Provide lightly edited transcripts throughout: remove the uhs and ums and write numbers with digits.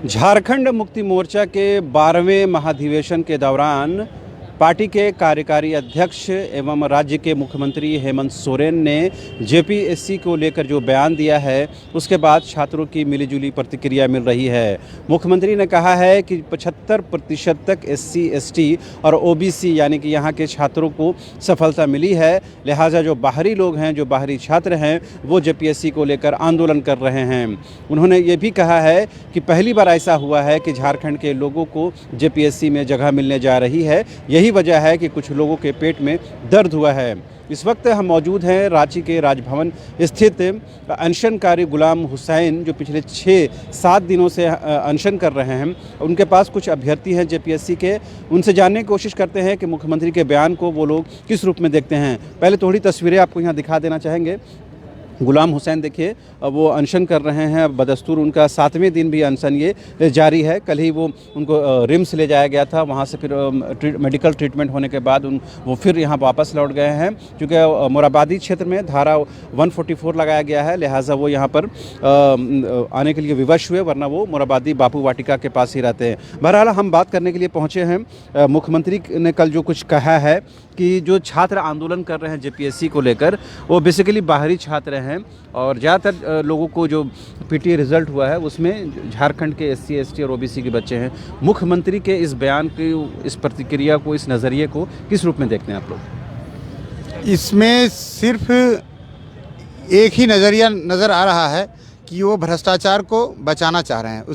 झारखंड मुक्ति मोर्चा के 12वें महाधिवेशन के दौरान पार्टी के कार्यकारी अध्यक्ष एवं राज्य के मुख्यमंत्री हेमंत सोरेन ने जेपीएससी को लेकर जो बयान दिया है उसके बाद छात्रों की मिलीजुली प्रतिक्रिया मिल रही है। मुख्यमंत्री ने कहा है कि 75% तक एससी एसटी और ओबीसी यानी कि यहाँ के छात्रों को सफलता मिली है, लिहाजा जो बाहरी लोग हैं, जो बाहरी छात्र हैं, वो जेपीएससी को लेकर आंदोलन कर रहे हैं। उन्होंने ये भी कहा है कि पहली बार ऐसा हुआ है कि झारखंड के लोगों को जेपीएससी में जगह मिलने जा रही है। यही वजह है कि कुछ लोगों के पेट में दर्द हुआ है। इस वक्त हम मौजूद हैं रांची के राजभवन स्थित अनशनकारी गुलाम हुसैन, जो पिछले 6-7 दिनों से अनशन कर रहे हैं। उनके पास कुछ अभ्यर्थी हैं जेपीएससी के, उनसे जानने की कोशिश करते हैं कि मुख्यमंत्री के बयान को वो लोग किस रूप में देखते हैं। पहले थोड़ी तस्वीरें आपको यहाँ दिखा देना चाहेंगे। गुलाम हुसैन देखिए, वो अनशन कर रहे हैं। बदस्तूर उनका 7वें दिन भी अनशन ये जारी है। कल ही वो उनको रिम्स ले जाया गया था, वहाँ से फिर मेडिकल ट्रीटमेंट होने के बाद वो फिर यहाँ वापस लौट गए हैं। क्योंकि मोराबादी क्षेत्र में धारा 144 लगाया गया है, लिहाजा वो यहाँ पर आने के लिए विवश हुए, वरना वो मोराबादी बापू वाटिका के पास ही रहते हैं। बहरहाल हम बात करने के लिए पहुँचे हैं। मुख्यमंत्री ने कल जो कुछ कहा है कि जो छात्र आंदोलन कर रहे हैं जेपीएससी को लेकर, वो बेसिकली बाहरी छात्र हैं और ज़्यादातर लोगों को जो पीटीए रिज़ल्ट हुआ है उसमें झारखंड के एससी एसटी और ओबीसी के बच्चे हैं। मुख्यमंत्री के इस बयान की, इस प्रतिक्रिया को, इस नज़रिए को किस रूप में देखते हैं आप लोग? इसमें सिर्फ एक ही नज़रिया नज़र आ रहा है कि वो भ्रष्टाचार को बचाना चाह रहे हैं,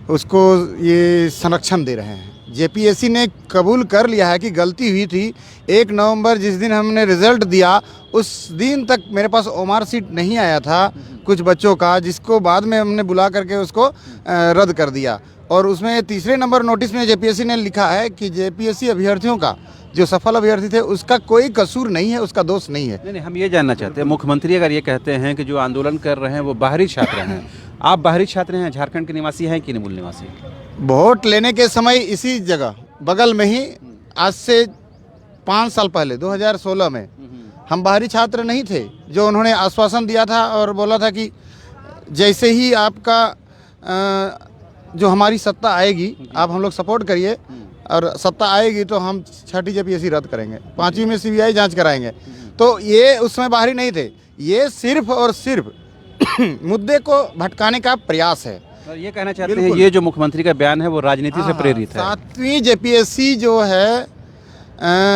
उसको ये संरक्षण दे रहे हैं। जेपीएससी ने कबूल कर लिया है कि गलती हुई थी। 1 नवंबर जिस दिन हमने रिज़ल्ट दिया, उस दिन तक मेरे पास ओमार सीट नहीं आया था कुछ बच्चों का, जिसको बाद में हमने बुला करके उसको रद्द कर दिया। और उसमें 3 नंबर नोटिस में जेपीएससी ने लिखा है कि जेपीएससी अभ्यर्थियों का, जो सफल अभ्यर्थी थे, उसका कोई कसूर नहीं है, उसका दोष नहीं है। नहीं, हम ये जानना चाहते हैं, मुख्यमंत्री अगर ये कहते हैं कि जो आंदोलन कर रहे हैं वो बाहरी छात्र हैं, आप बाहरी छात्र हैं, झारखंड के निवासी हैं कि नहीं मूल निवासी? वोट लेने के समय इसी जगह बगल में ही, आज से 5 साल पहले 2016 में हम बाहरी छात्र नहीं थे। जो उन्होंने आश्वासन दिया था और बोला था कि जैसे ही आपका जो हमारी सत्ता आएगी, आप हम लोग सपोर्ट करिए, और सत्ता आएगी तो हम 6ठी जेपीएससी रद्द करेंगे, 5वीं में सीबीआई जांच कराएंगे। तो ये उसमें बाहरी नहीं थे, ये सिर्फ और सिर्फ मुद्दे को भटकाने का प्रयास है। और ये कहना चाहते हैं ये जो मुख्यमंत्री का बयान है वो राजनीति से प्रेरित है। 7वीं जेपीएससी जो है,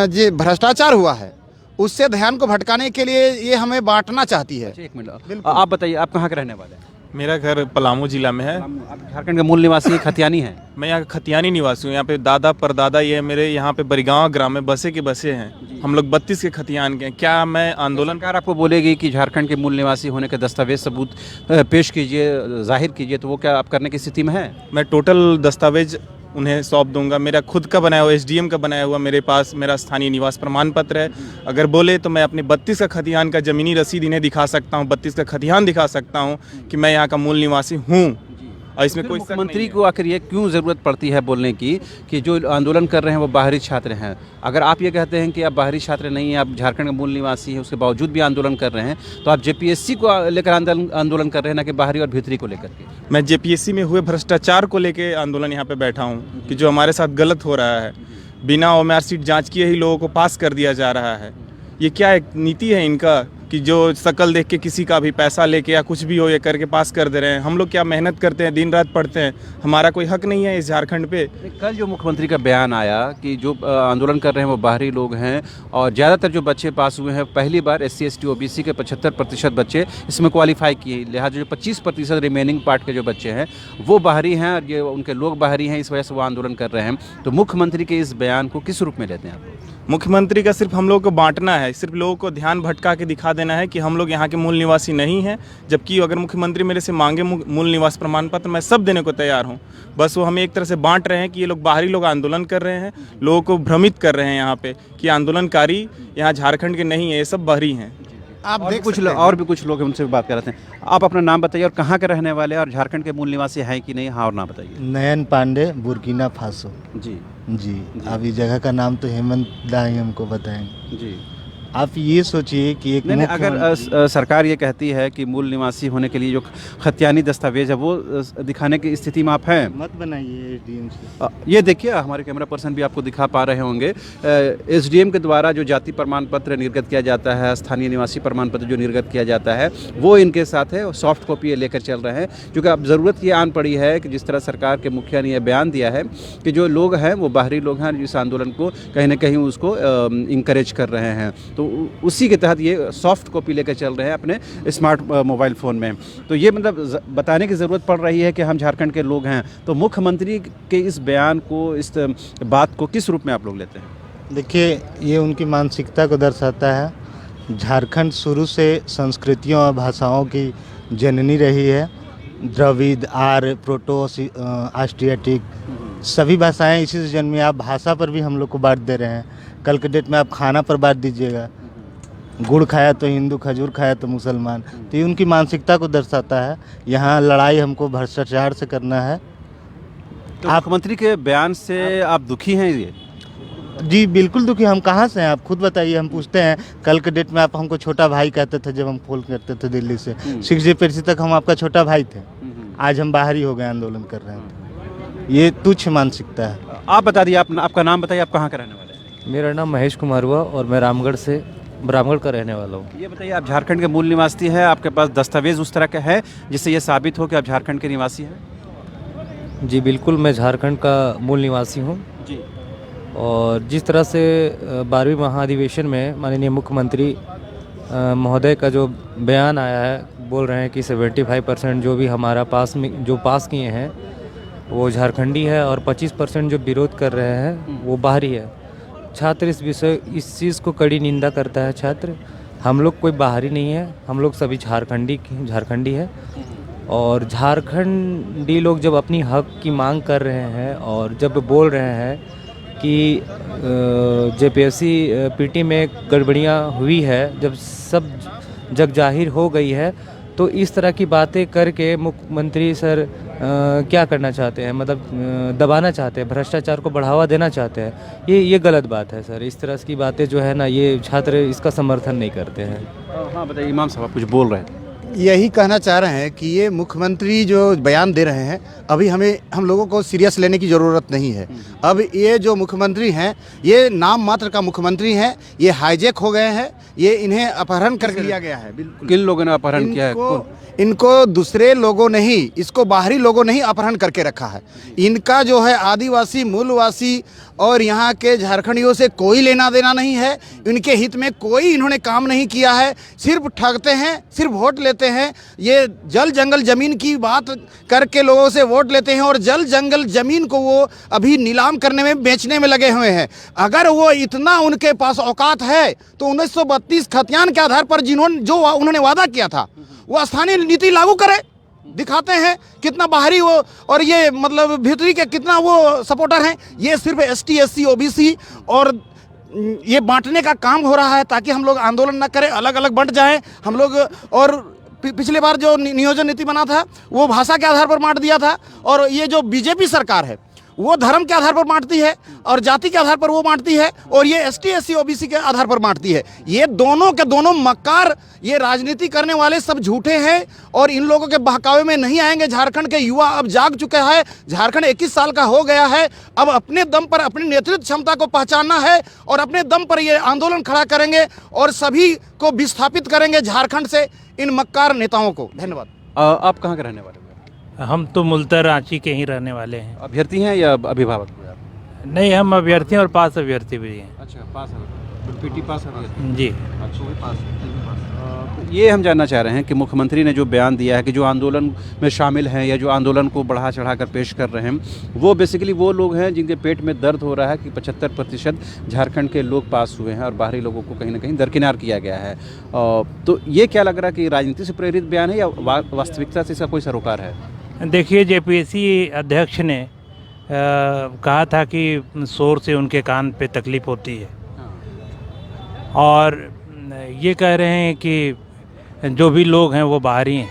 जो भ्रष्टाचार हुआ है, उससे ध्यान को भटकाने के लिए ये हमें बांटना चाहती है। एक मिनट, आप बताइए, आप कहाँ के रहने वाले हैं? मेरा घर पलामू जिला में है। आप झारखंड के मूल निवासी खतियानी हैं? मैं यहाँ खतियानी निवासी हूँ। यहाँ पे दादा परदादा ये मेरे यहाँ पे बरिगांव ग्राम में बसे के बसे हैं। हम लोग 32 के खतियान के हैं। क्या मैं आंदोलन सरकार आपको बोलेगी कि झारखंड के मूल निवासी होने के दस्तावेज सबूत पेश कीजिए, जाहिर कीजिए, तो वो क्या आप करने की स्थिति में है? मैं टोटल दस्तावेज उन्हें सौंप दूंगा। मेरा खुद का बनाया हुआ, एसडीएम का बनाया हुआ मेरे पास मेरा स्थानीय निवास प्रमाण पत्र है। अगर बोले तो मैं अपने 32 का खतियान का ज़मीनी रसीद इन्हें दिखा सकता हूँ, 32 का खतियान दिखा सकता हूँ कि मैं यहाँ का मूल निवासी हूँ। और इसमें कोई मुख्यमंत्री को आखिर ये क्यों ज़रूरत पड़ती है बोलने की कि जो आंदोलन कर रहे हैं वो बाहरी छात्र हैं? अगर आप ये कहते हैं कि आप बाहरी छात्र नहीं हैं, आप झारखंड के मूल निवासी हैं, उसके बावजूद भी आंदोलन कर रहे हैं, तो आप जेपीएससी को लेकर आंदोलन कर रहे हैं, ना कि बाहरी और भीतरी को लेकर के? मैं जेपीएससी में हुए भ्रष्टाचार को लेकर आंदोलन यहाँ पे बैठा हूँ कि जो हमारे साथ गलत हो रहा है। बिना ओमार सीट जाँच किए ही लोगों को पास कर दिया जा रहा है। ये क्या एक नीति है इनका कि जो शकल देख के किसी का भी पैसा लेके या कुछ भी हो ये करके पास कर दे रहे हैं? हम लोग क्या मेहनत करते हैं, दिन रात पढ़ते हैं, हमारा कोई हक नहीं है इस झारखंड पे? कल जो मुख्यमंत्री का बयान आया कि जो आंदोलन कर रहे हैं वो बाहरी लोग हैं और ज़्यादातर जो बच्चे पास हुए हैं, पहली बार एससी एसटी ओबीसी के 75% बच्चे इसमें क्वालिफाई किए, लिहाजा जो 25% रिमेनिंग पार्ट के जो बच्चे हैं वो बाहरी हैं और ये उनके लोग बाहरी हैं, इस वजह से वो आंदोलन कर रहे हैं। तो मुख्यमंत्री के इस बयान को किस रूप में लेते हैं आप? मुख्यमंत्री का सिर्फ हम लोगों को बांटना है, सिर्फ लोगों को ध्यान भटका के दिखा देना है कि हम लोग यहाँ के मूल निवासी नहीं हैं। जबकि अगर मुख्यमंत्री मेरे से मांगे मूल निवास प्रमाण पत्र, मैं सब देने को तैयार हूँ। बस वो हमें एक तरह से बांट रहे हैं कि ये लोग बाहरी लोग आंदोलन कर रहे हैं, लोगों को भ्रमित कर रहे हैं यहाँ पे कि आंदोलनकारी यहाँ झारखंड के नहीं है, ये सब बाहरी हैं। आप और देख कुछ और भी कुछ लोग उनसे बात कर रहे थे। आप अपना नाम बताइए और कहाँ के रहने वाले हैं और झारखंड के मूल निवासी हैं कि नहीं? हाँ और नाम बताइए। नयन पांडे, बुर्किना फासो। जी जी, अब इस जगह का नाम तो हेमंत दा ही हमको बताएंगे। जी, आप ये सोचिए कि एक नहीं, अगर सरकार ये कहती है कि मूल निवासी होने के लिए जो खतियानी दस्तावेज है वो दिखाने की स्थिति में आप हैं, मत बनाइए एसडीएम से। ये देखिए हमारे कैमरा पर्सन भी आपको दिखा पा रहे होंगे, एसडीएम के द्वारा जो जाति प्रमाण पत्र निर्गत किया जाता है, स्थानीय निवासी प्रमाण पत्र जो निर्गत किया जाता है वो इनके साथ है, सॉफ्ट कॉपी ये लेकर चल रहे हैं। क्योंकि अब ज़रूरत ये आन पड़ी है कि जिस तरह सरकार के मुखिया ने यह बयान दिया है कि जो लोग हैं वो बाहरी लोग हैं, इस आंदोलन को कहीं ना कहीं उसको इंकरेज कर रहे हैं, तो उसी के तहत ये सॉफ्ट कॉपी लेकर चल रहे हैं अपने स्मार्ट मोबाइल फ़ोन में। तो ये मतलब बताने की ज़रूरत पड़ रही है कि हम झारखंड के लोग हैं। तो मुख्यमंत्री के इस बयान को, इस बात को किस रूप में आप लोग लेते हैं? देखिए, ये उनकी मानसिकता को दर्शाता है। झारखंड शुरू से संस्कृतियों और भाषाओं की जननी रही है। द्रविड़, आर्य, प्रोटो, ऑस्ट्रियाटिक सभी भाषाएं इसी से जन्मी। आप भाषा पर भी हम लोग को बांट दे रहे हैं। कल के डेट में आप खाना पर बांट दीजिएगा, गुड़ खाया तो हिंदू, खजूर खाया तो मुसलमान। तो ये उनकी मानसिकता को दर्शाता है। यहाँ लड़ाई हमको भ्रष्टाचार से करना है। तो मुख्यमंत्री के बयान से आप दुखी हैं? ये जी बिल्कुल दुखी। हम कहाँ से हैं आप खुद बताइए। हम पूछते हैं, कल के डेट में आप हमको छोटा भाई कहते थे जब हम फोन करते थे दिल्ली से। 6G तक हम आपका छोटा भाई थे। आज हम बाहर ही हो गए, आंदोलन कर रहे हैं। ये तुच्छ मानसिकता है। आप बता दिए, आपका नाम बताइए, आप कहाँ का रहने वाले हैं? मेरा नाम महेश कुमार हुआ और मैं रामगढ़ का रहने वाला हूँ। ये बताइए, आप झारखंड के मूल निवासी हैं, आपके पास दस्तावेज उस तरह का है जिससे ये साबित हो कि आप झारखंड के निवासी हैं? जी बिल्कुल, मैं झारखंड का मूल निवासी हूँ। जी। और जिस तरह से 12वीं महाधिवेशन में माननीय मुख्यमंत्री महोदय का जो बयान आया है, बोल रहे हैं कि 75% जो भी हमारा पास किए हैं वो झारखंडी है और 25% जो विरोध कर रहे हैं वो बाहरी है। छात्र इस चीज़ को कड़ी निंदा करता है। छात्र, हम लोग कोई बाहरी नहीं है, हम लोग सभी झारखंडी है। और झारखंडी लोग जब अपनी हक की मांग कर रहे हैं और जब बोल रहे हैं कि जेपीएससी पीटी में गड़बड़ियाँ हुई है, जब सब जग जाहिर हो गई है, तो इस तरह की बातें करके मुख्यमंत्री सर क्या करना चाहते हैं? मतलब दबाना चाहते हैं, भ्रष्टाचार को बढ़ावा देना चाहते हैं। ये गलत बात है सर। इस तरह की बातें जो है ना, ये छात्र इसका समर्थन नहीं करते हैं। हाँ बताइए, इमाम साहब आप कुछ बोल रहे हैं? यही कहना चाह रहे हैं कि ये मुख्यमंत्री जो बयान दे रहे हैं, अभी हम लोगों को सीरियस लेने की ज़रूरत नहीं है। अब ये जो मुख्यमंत्री हैं, ये नाम मात्र का मुख्यमंत्री हैं। ये हाईजैक हो गए हैं, ये इन्हें अपहरण कर लिया गया है। बिल्कुल। किन लोगों ने अपहरण किया है? इनको दूसरे लोगों ने ही, इसको बाहरी लोगों ने ही अपहरण करके रखा है। इनका जो है आदिवासी, मूलवासी और यहाँ के झारखंडियों से कोई लेना देना नहीं है। इनके हित में कोई इन्होंने काम नहीं किया है। सिर्फ ठगते हैं, सिर्फ वोट लेते हैं। ये जल जंगल ज़मीन की बात करके लोगों से वोट लेते हैं और जल जंगल ज़मीन को वो अभी नीलाम करने में, बेचने में लगे हुए हैं। अगर वो इतना उनके पास औकात है तो 1932 खतियान के आधार पर जो उन्होंने वादा किया था वो स्थानीय नीति लागू करे। दिखाते हैं कितना बाहरी वो, और ये मतलब भीतरी के कितना वो सपोर्टर हैं। ये सिर्फ ST SC OBC और ये बांटने का काम हो रहा है ताकि हम लोग आंदोलन न करें, अलग अलग बंट जाएं हम लोग। और पिछले बार जो नियोजन नीति बना था वो भाषा के आधार पर बांट दिया था, और ये जो बीजेपी सरकार है वो धर्म के आधार पर बांटती है और जाति के आधार पर वो बांटती है, और ये ST SC OBC के आधार पर बांटती है। ये दोनों के दोनों मक्कार, ये राजनीति करने वाले सब झूठे हैं और इन लोगों के बहकावे में नहीं आएंगे। झारखंड के युवा अब जाग चुके हैं। झारखंड 21 साल का हो गया है। अब अपने दम पर अपनी नेतृत्व क्षमता को पहचानना है और अपने दम पर ये आंदोलन खड़ा करेंगे और सभी को विस्थापित करेंगे झारखंड से, इन मक्कार नेताओं को। धन्यवाद। आप कहाँ के रहने वाले हैं? हम तो मूलतः रांची के ही रहने वाले हैं। अभ्यर्थी हैं या अभिभावक हैं आप? नहीं, हम अभ्यर्थी हैं और पास अभ्यर्थी भी हैं। अच्छा, पास है, पीटी पास है जी। अच्छा, वो पास है। तो ये हम जानना चाह रहे हैं कि मुख्यमंत्री ने जो बयान दिया है कि जो आंदोलन में शामिल हैं या जो आंदोलन को बढ़ा चढ़ा कर पेश कर रहे हैं, वो बेसिकली वो लोग हैं जिनके पेट में दर्द हो रहा है कि 75% झारखंड के लोग पास हुए हैं और बाहरी लोगों को कहीं ना कहीं दरकिनार किया गया है। तो ये क्या लग रहा है कि राजनीति से प्रेरित बयान है या वास्तविकता से इसका कोई सरोकार है? देखिए, जेपीएससी अध्यक्ष ने कहा था कि शोर से उनके कान पे तकलीफ़ होती है, और ये कह रहे हैं कि जो भी लोग हैं वो बाहरी हैं।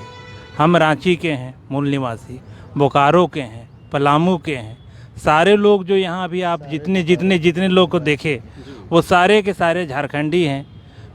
हम रांची के हैं मूल निवासी, बोकारो के हैं, पलामू के हैं। सारे लोग जो यहाँ अभी आप जितने लोग को देखे वो सारे के सारे झारखंडी हैं।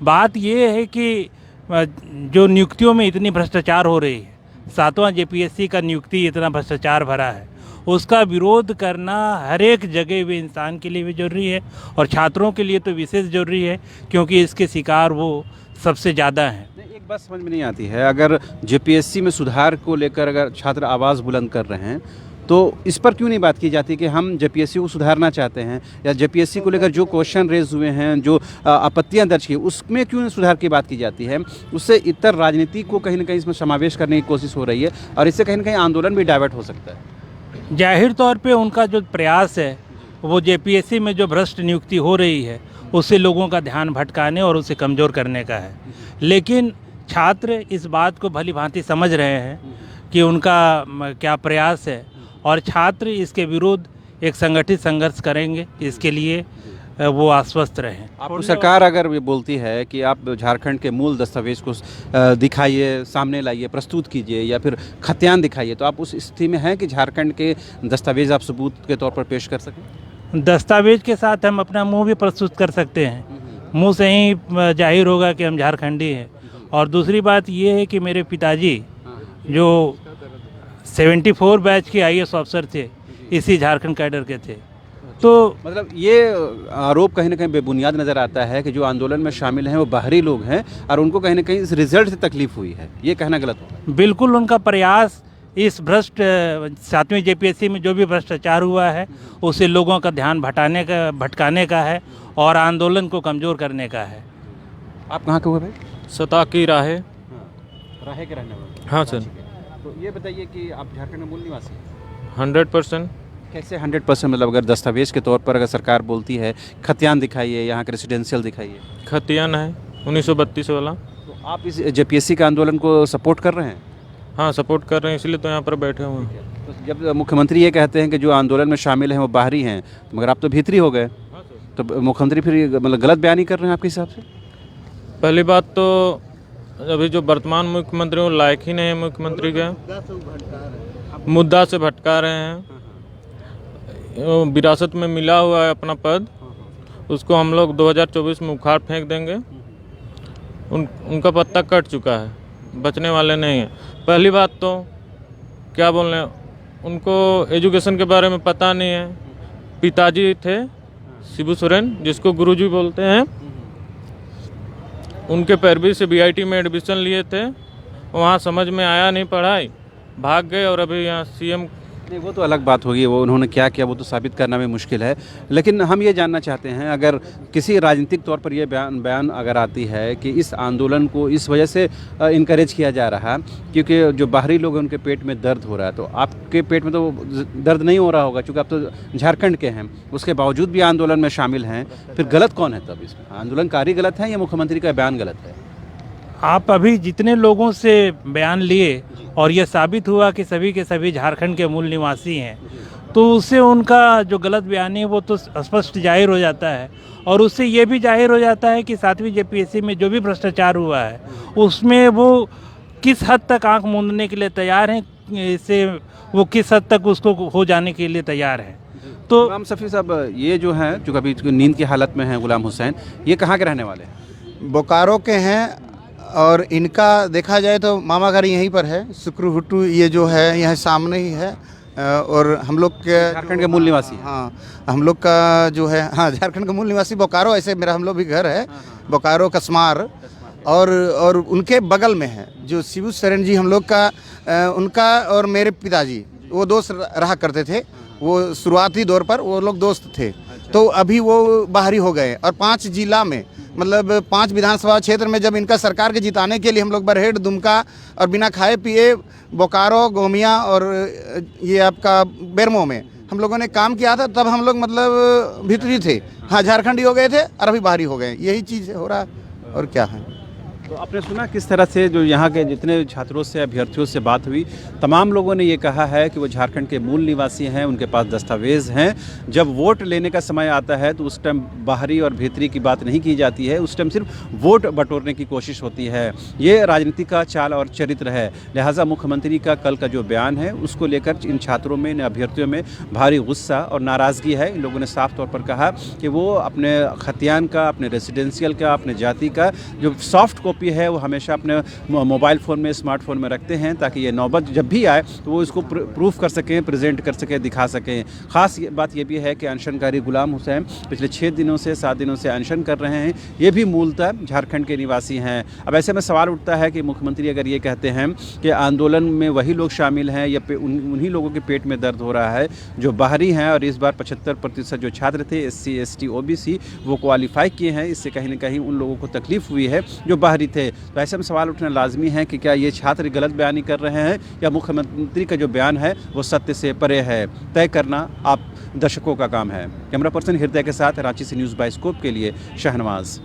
बात ये है कि जो नियुक्तियों में इतनी भ्रष्टाचार हो रही है, 7वां जेपीएससी का नियुक्ति इतना भ्रष्टाचार भरा है, उसका विरोध करना हर एक जगह भी इंसान के लिए भी ज़रूरी है और छात्रों के लिए तो विशेष ज़रूरी है, क्योंकि इसके शिकार वो सबसे ज़्यादा हैं। एक बात समझ में नहीं आती है, अगर जेपीएससी में सुधार को लेकर अगर छात्र आवाज़ बुलंद कर रहे हैं तो इस पर क्यों नहीं बात की जाती कि हम जेपीएससी को सुधारना चाहते हैं, या जेपीएससी को लेकर जो क्वेश्चन रेज हुए हैं, जो आपत्तियां दर्ज की, उसमें क्यों नहीं सुधार की बात की जाती है। उससे इतर राजनीति को कहीं ना कहीं इसमें समावेश करने की कोशिश हो रही है और इससे कहीं ना कहीं आंदोलन भी डाइवर्ट हो सकता है। जाहिर तौर पे उनका जो प्रयास है वो जेपीएससी में जो भ्रष्ट नियुक्ति हो रही है उससे लोगों का ध्यान भटकाने और उसे कमज़ोर करने का है, लेकिन छात्र इस बात को भली भांति समझ रहे हैं कि उनका क्या प्रयास है और छात्र इसके विरुद्ध एक संगठित संघर्ष करेंगे, इसके लिए वो आश्वस्त रहें। आपको सरकार अगर ये बोलती है कि आप झारखंड के मूल दस्तावेज को दिखाइए, सामने लाइए, प्रस्तुत कीजिए या फिर खतियान दिखाइए, तो आप उस स्थिति में हैं कि झारखंड के दस्तावेज आप सबूत के तौर पर पेश कर सकें? दस्तावेज के साथ हम अपना मुंह भी प्रस्तुत कर सकते हैं, मुंह से ही जाहिर होगा कि हम झारखंडी हैं। और दूसरी बात ये है कि मेरे पिताजी जो 74 बैच के आईएएस अफसर थे, इसी झारखंड कैडर के थे। तो मतलब ये आरोप कहीं ना कहीं बेबुनियाद नज़र आता है कि जो आंदोलन में शामिल हैं वो बाहरी लोग हैं और उनको कहीं ना कहीं इस रिजल्ट से तकलीफ हुई है, ये कहना गलत होगा? बिल्कुल उनका प्रयास इस भ्रष्ट 7वीं जेपीएससी में जो भी भ्रष्टाचार हुआ है उससे लोगों का ध्यान भटकाने का है और आंदोलन को कमज़ोर करने का है। आप कहाँ के हुए भाई? सता की राहे। राहे के रहने वाले? हाँ सर। तो ये बताइए कि आप झारखंड में मूल निवासी हैं? 100%। कैसे 100%? मतलब अगर दस्तावेज के तौर पर अगर सरकार बोलती है खतियान दिखाइए, यहाँ के रेसिडेंशियल दिखाइए, खतियान है 1932 वाला। तो आप इस जेपीएससी के आंदोलन को सपोर्ट कर रहे हैं? हाँ सपोर्ट कर रहे हैं, इसलिए तो यहाँ पर बैठे हुए हैं। तो जब मुख्यमंत्री ये कहते हैं कि जो आंदोलन में शामिल हैं वो बाहरी हैं, मगर आप तो भीतरी हो गए, तो मुख्यमंत्री फिर मतलब गलत बयानी कर रहे हैं आपके हिसाब से? पहली बात तो अभी जो वर्तमान मुख्यमंत्री वो लायक ही नहीं है मुख्यमंत्री के, मुद्दा से भटका रहे हैं। विरासत में मिला हुआ है अपना पद, उसको हम लोग 2024 में उखाड़ फेंक देंगे। उनका पत्ता कट चुका है, बचने वाले नहीं हैं। पहली बात तो क्या बोल रहे हैं, उनको एजुकेशन के बारे में पता नहीं है। पिताजी थे शिबू सोरेन, जिसको गुरुजी बोलते हैं, उनके पैरवी से बीआईटी में एडमिशन लिए थे, वहाँ समझ में आया नहीं पढ़ाई, भाग गए और अभी यहाँ सीएम। नहीं, वो तो अलग बात होगी, वो उन्होंने क्या किया वो तो साबित करना भी मुश्किल है। लेकिन हम ये जानना चाहते हैं, अगर किसी राजनीतिक तौर पर ये बयान अगर आती है कि इस आंदोलन को इस वजह से इनकरेज किया जा रहा है क्योंकि जो बाहरी लोग हैं उनके पेट में दर्द हो रहा है, तो आपके पेट में तो दर्द नहीं हो रहा होगा क्योंकि आप तो झारखंड के हैं, उसके बावजूद भी आंदोलन में शामिल हैं, फिर गलत कौन है तब इसमें? आंदोलनकारी गलत है या मुख्यमंत्री का बयान गलत है? आप अभी जितने लोगों से बयान लिए और ये साबित हुआ कि सभी के सभी झारखंड के मूल निवासी हैं, तो उससे उनका जो गलत बयान है वो तो स्पष्ट जाहिर हो जाता है। और उससे ये भी जाहिर हो जाता है कि 7वीं जेपीएससी में जो भी भ्रष्टाचार हुआ है उसमें वो किस हद तक आंख मूंदने के लिए तैयार हैं, इससे वो किस हद तक उसको हो जाने के लिए तैयार हैं। तो गुलाम सफ़ी साहब, ये जो हैं जो कभी नींद की हालत में हैं, गुलाम हुसैन, ये कहाँ के रहने वाले हैं? बोकारो के हैं और इनका देखा जाए तो मामा घर यहीं पर है, सुक्रुहुट्टू ये जो है यहाँ सामने ही है। और हम लोग के झारखंड के मूल निवासी? हाँ, हम लोग का जो है, हाँ झारखंड का मूल निवासी बोकारो, ऐसे मेरा हम लोग भी घर है बोकारो कसमार। और उनके बगल में है जो शिबू सोरेन जी, हम लोग का उनका और मेरे पिताजी वो दोस्त रहा करते थे। वो शुरुआती दौर पर वो लोग दोस्त थे, तो अभी वो बाहरी हो गए। और 5 जिला में मतलब 5 विधानसभा क्षेत्र में जब इनका सरकार के जिताने के लिए हम लोग बरहेट, दुमका और बिना खाए पिए बोकारो, गोमिया और ये आपका बेरमो में हम लोगों ने काम किया था, तब हम लोग मतलब भीतरी थे। हाँ, झारखंडी हो गए थे और अभी बाहरी हो गए, यही चीज़ हो रहा है और क्या है। तो आपने सुना किस तरह से जो यहाँ के जितने छात्रों से अभ्यर्थियों से बात हुई, तमाम लोगों ने ये कहा है कि वो झारखंड के मूल निवासी हैं, उनके पास दस्तावेज़ हैं। जब वोट लेने का समय आता है तो उस टाइम बाहरी और भीतरी की बात नहीं की जाती है, उस टाइम सिर्फ वोट बटोरने की कोशिश होती है। ये राजनीति का चाल और चरित्र है। लिहाजा मुख्यमंत्री का कल का जो बयान है उसको लेकर इन छात्रों में, इन अभ्यर्थियों में भारी गुस्सा और नाराज़गी है। इन लोगों ने साफ तौर पर कहा कि वो अपने खतियान का, अपने रेसिडेंशियल का, अपने जाति का जो सॉफ्ट कॉपी है वो हमेशा अपने मोबाइल फ़ोन में, स्मार्टफोन में रखते हैं, ताकि ये नौबत जब भी आए तो वो इसको प्रूफ कर सकें, प्रेजेंट कर सकें, दिखा सकें। ख़ास बात ये भी है कि अनशनकारी गुलाम हुसैन पिछले 6 दिनों से 7 दिनों से अनशन कर रहे हैं। ये भी मूलतः झारखंड के निवासी हैं। अब ऐसे में सवाल उठता है कि मुख्यमंत्री अगर ये कहते हैं कि आंदोलन में वही लोग शामिल हैं या उन्हीं लोगों के पेट में दर्द हो रहा है जो बाहरी हैं, और इस बार 75% जो छात्र थे SC, ST, OBC वो क्वालिफाई किए हैं, इससे कहीं ना कहीं उन लोगों को तकलीफ हुई है जो बाहरी थे। तो ऐसे में सवाल उठना लाजमी है कि क्या ये छात्र गलत बयानी कर रहे हैं या मुख्यमंत्री का जो बयान है वो सत्य से परे है। तय करना आप दर्शकों का काम है। कैमरा पर्सन हृदय के साथ रांची से न्यूज़ बाइस्कोप के लिए शहनवाज।